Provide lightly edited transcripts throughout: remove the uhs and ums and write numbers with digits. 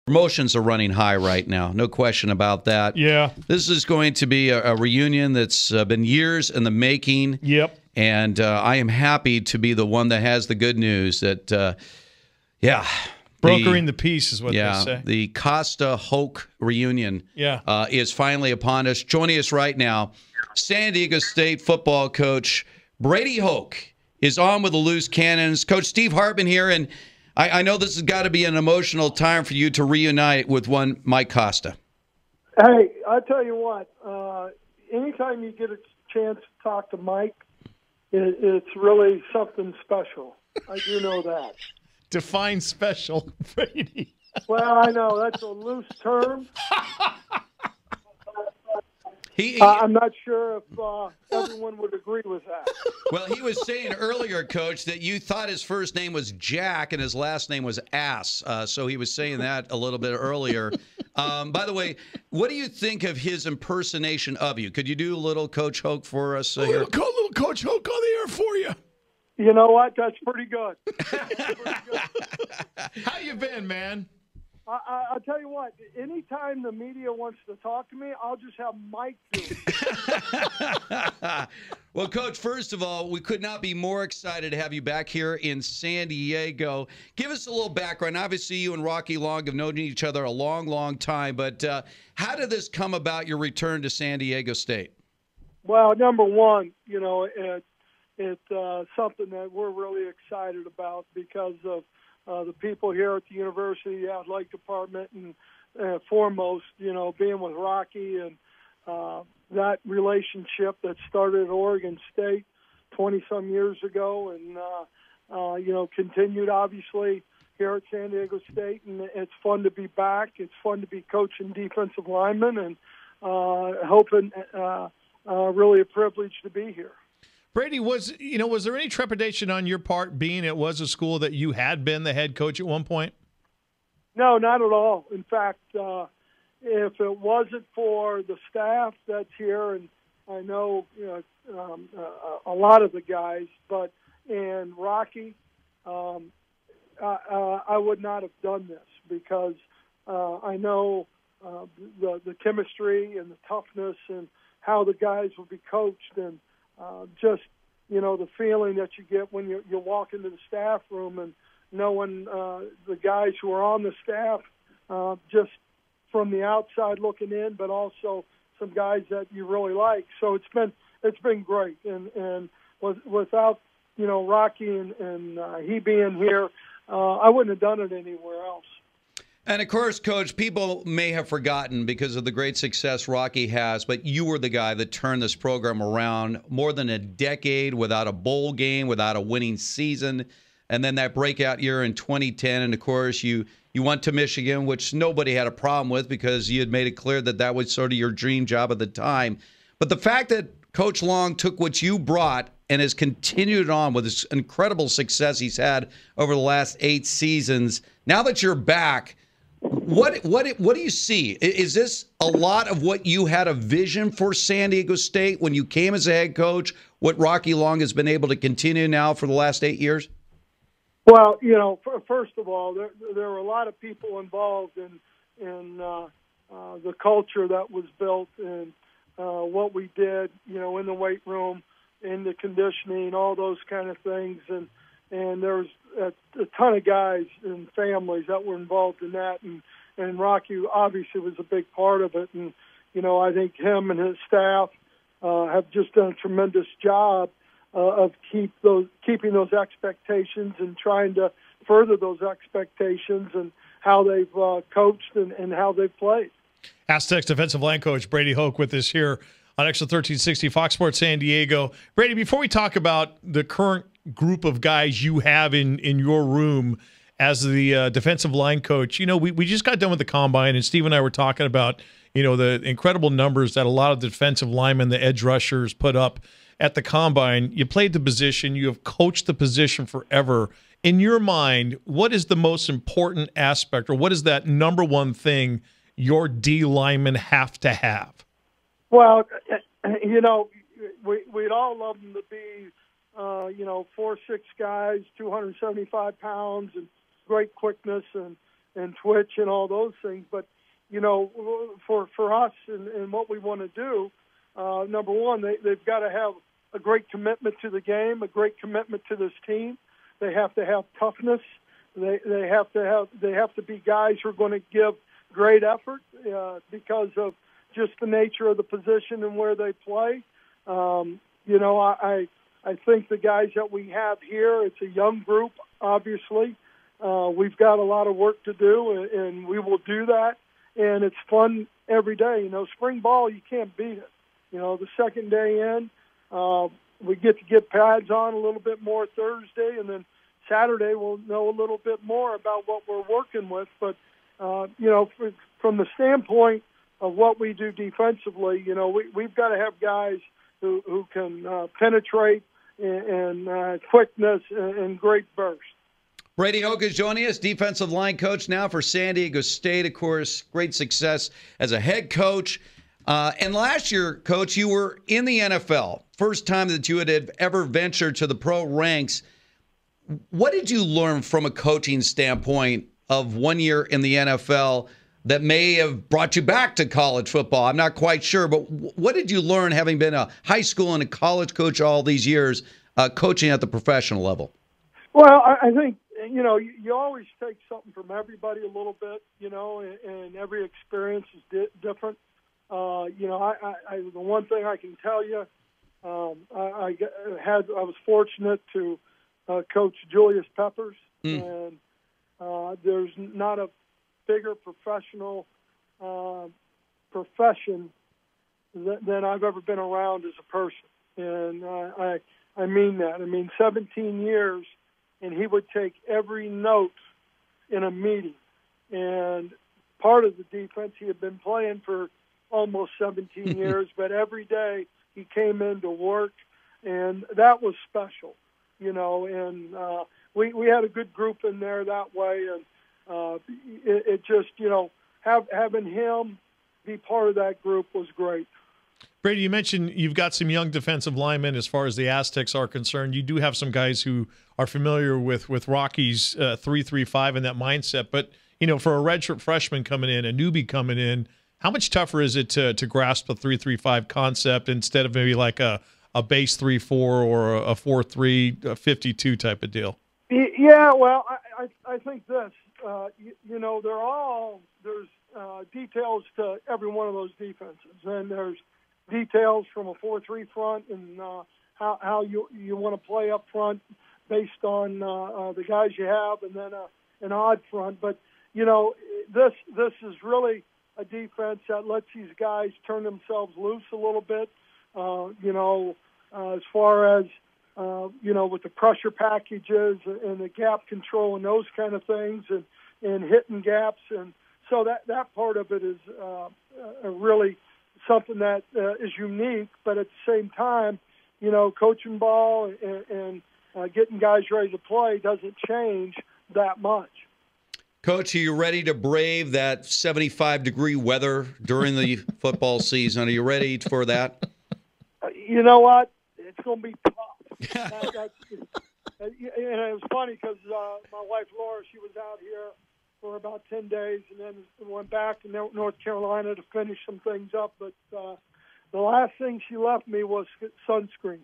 Promotions are running high right now, no question about that. Yeah. This is going to be a reunion that's been years in the making. Yep. And I am happy to be the one that has the good news that, Brokering the peace is what they say. The Costa Hoke reunion is finally upon us. Joining us right now, San Diego State football coach Brady Hoke is on with the Loose Cannons. Coach Steve Hartman here, and I know this has got to be an emotional time for you to reunite with one Mike Costa. Hey, I tell you what, anytime you get a chance to talk to Mike, it's really something special. I do know that. Define special, Brady. Well, I know that's a loose term. I'm not sure if everyone would agree with that. Well, he was saying earlier, Coach, that you thought his first name was Jack and his last name was Ass. So he was saying that a little bit earlier. By the way, what do you think of his impersonation of you? Could you do a little Coach Hoke for us here? Little Coach Hoke on the air for you. You know what? That's pretty good. How you been, man? I'll tell you what, anytime the media wants to talk to me, I'll just have Mike do it. Well, Coach, first of all, we could not be more excited to have you back here in San Diego. Give us a little background. Obviously, you and Rocky Long have known each other a long, long time, but how did this come about, your return to San Diego State? Well, number one, it's something that we're really excited about because of the people here at the university, the athletic department, and foremost, being with Rocky and that relationship that started at Oregon State 20-some years ago and, continued, obviously, here at San Diego State. And it's fun to be back. It's fun to be coaching defensive linemen and really a privilege to be here. Brady, was there any trepidation on your part, being it was a school that you had been the head coach at one point? No, not at all. In fact, if it wasn't for the staff that's here, and I know a lot of the guys, and Rocky, I would not have done this because I know the chemistry and the toughness and how the guys will be coached and the feeling that you get when you walk into the staff room and knowing the guys who are on the staff just from the outside looking in, but also some guys that you really like. So it's been great. And without, Rocky and he being here, I wouldn't have done it anywhere else. And, of course, Coach, people may have forgotten because of the great success Rocky has, but you were the guy that turned this program around more than a decade without a bowl game, without a winning season, and then that breakout year in 2010. And, of course, you went to Michigan, which nobody had a problem with because you had made it clear that was sort of your dream job at the time. But the fact that Coach Long took what you brought and has continued on with this incredible success he's had over the last 8 seasons, now that you're back, what do you see? Is this a lot of what you had a vision for San Diego State when you came as a head coach, what Rocky Long has been able to continue now for the last 8 years? Well, first of all, there were a lot of people involved in the culture that was built and what we did, in the weight room, in the conditioning, all those kind of things. And there was a ton of guys and families that were involved in that. And Rocky obviously was a big part of it. And, I think him and his staff have just done a tremendous job of keeping those expectations and trying to further those expectations and how they've coached and how they've played. Aztecs defensive line coach Brady Hoke with us here on Xtra 1360 Fox Sports San Diego. Brady, before we talk about the current group of guys you have in your room as the defensive line coach, we just got done with the combine, and Steve and I were talking about the incredible numbers that a lot of the defensive linemen, the edge rushers, put up at the combine. You played the position, you have coached the position forever. In your mind, what is the most important aspect, or what is that number one thing your D linemen have to have? Well, we'd all love them to be 4'6" guys, 275 pounds, and great quickness and and Twitch and all those things. But, for us and what we want to do, number one, they've got to have a great commitment to the game, a great commitment to this team. They have to have toughness. They have to be guys who are going to give great effort because of just the nature of the position and where they play. I think the guys that we have here, it's a young group, obviously. We've got a lot of work to do, and we will do that. And it's fun every day. Spring ball, you can't beat it. The second day in, we get to get pads on a little bit more Thursday, and then Saturday we'll know a little bit more about what we're working with. But, from the standpoint of what we do defensively, we've got to have guys who can penetrate and quickness and great burst. Brady Hoke is joining us, defensive line coach now for San Diego State, of course. Great success as a head coach. And last year, Coach, you were in the NFL. First time that you had ever ventured to the pro ranks. What did you learn from a coaching standpoint of 1 year in the NFL that may have brought you back to college football? I'm not quite sure, but what did you learn having been a high school and a college coach all these years, coaching at the professional level? Well, I think, you always take something from everybody a little bit, and every experience is different. The one thing I can tell you, I was fortunate to coach Julius Peppers, and there's not a bigger professional profession than I've ever been around as a person, and I mean that. 17 years, and he would take every note in a meeting, and part of the defense he had been playing for almost 17 years, but every day he came into work, and that was special, and we had a good group in there that way, and it just, having him be part of that group was great. Brady, you mentioned you've got some young defensive linemen as far as the Aztecs are concerned. You do have some guys who are familiar with Rocky's 3-3-5 and that mindset, but, for a redshirt freshman coming in, a newbie coming in, how much tougher is it to grasp the 3-3-5 concept instead of maybe like a base 3-4 or a 4-3, 52 type of deal? Yeah, well, I think this. There's details to every one of those defenses, and there's details from a 4-3 front and how you want to play up front based on the guys you have, and then an odd front. But this is really a defense that lets these guys turn themselves loose a little bit, as far as, with the pressure packages and the gap control and those kind of things and hitting gaps. And so that part of it is really something that is unique, but at the same time, coaching ball and getting guys ready to play doesn't change that much. Coach, are you ready to brave that 75-degree weather during the football season? Are you ready for that? You know what? It's going to be tough. And it was funny because my wife, Laura, she was out here for about 10 days and then went back to North Carolina to finish some things up. But the last thing she left me was sunscreen.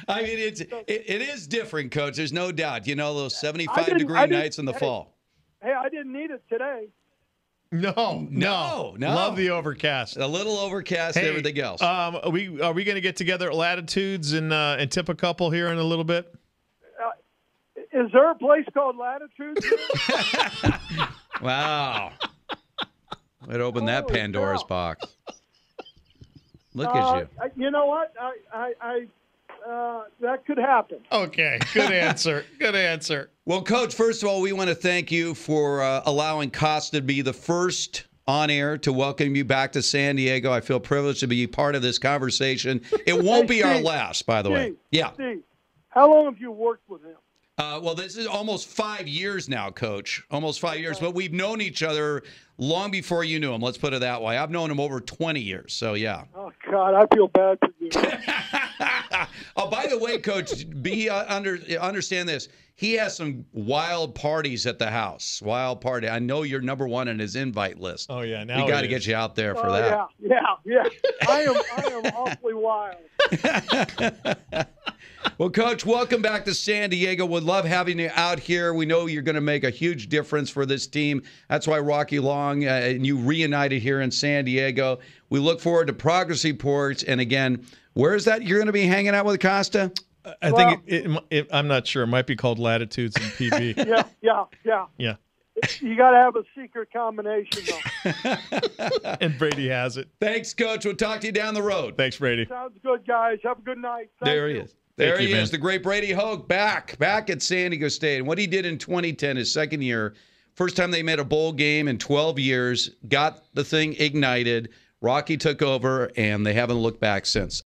It is different, Coach. There's no doubt. Those 75-degree nights in the fall. Hey, I didn't need it today. No. Love the overcast. A little overcast, everything else. Are we going to get together at Latitudes and tip a couple here in a little bit? Is there a place called Latitudes? Wow. It opened that Pandora's box. Look at you. You know what? That could happen. Okay. Good answer. Good answer. Well, Coach, first of all, we want to thank you for allowing Costa to be the first on air to welcome you back to San Diego. I feel privileged to be part of this conversation. It won't be our last, by the way. Yeah. Steve, how long have you worked with him? Well, this is almost 5 years now, Coach. Almost 5 years. But we've known each other long before you knew him. Let's put it that way. I've known him over 20 years. So, yeah. Oh, God, I feel bad for you. You know? Oh, by the way, Coach, understand this. He has some wild parties at the house. Wild party. I know you're number one on his invite list. Oh yeah, now we got to get you out there for that. Yeah. I am awfully wild. Well, Coach, welcome back to San Diego. We'd love having you out here. We know you're going to make a huge difference for this team. That's why Rocky Long and you reunited here in San Diego. We look forward to progress reports. And again, where is that you're going to be hanging out with Costa? I think I'm not sure. It might be called Latitudes and PB. Yeah. You got to have a secret combination, though. And Brady has it. Thanks, Coach. We'll talk to you down the road. Thanks, Brady. Sounds good, guys. Have a good night. There he is. There he is, man. the great Brady Hoke, back at San Diego State. And what he did in 2010, his second year, first time they made a bowl game in 12 years, got the thing ignited. Rocky took over, and they haven't looked back since.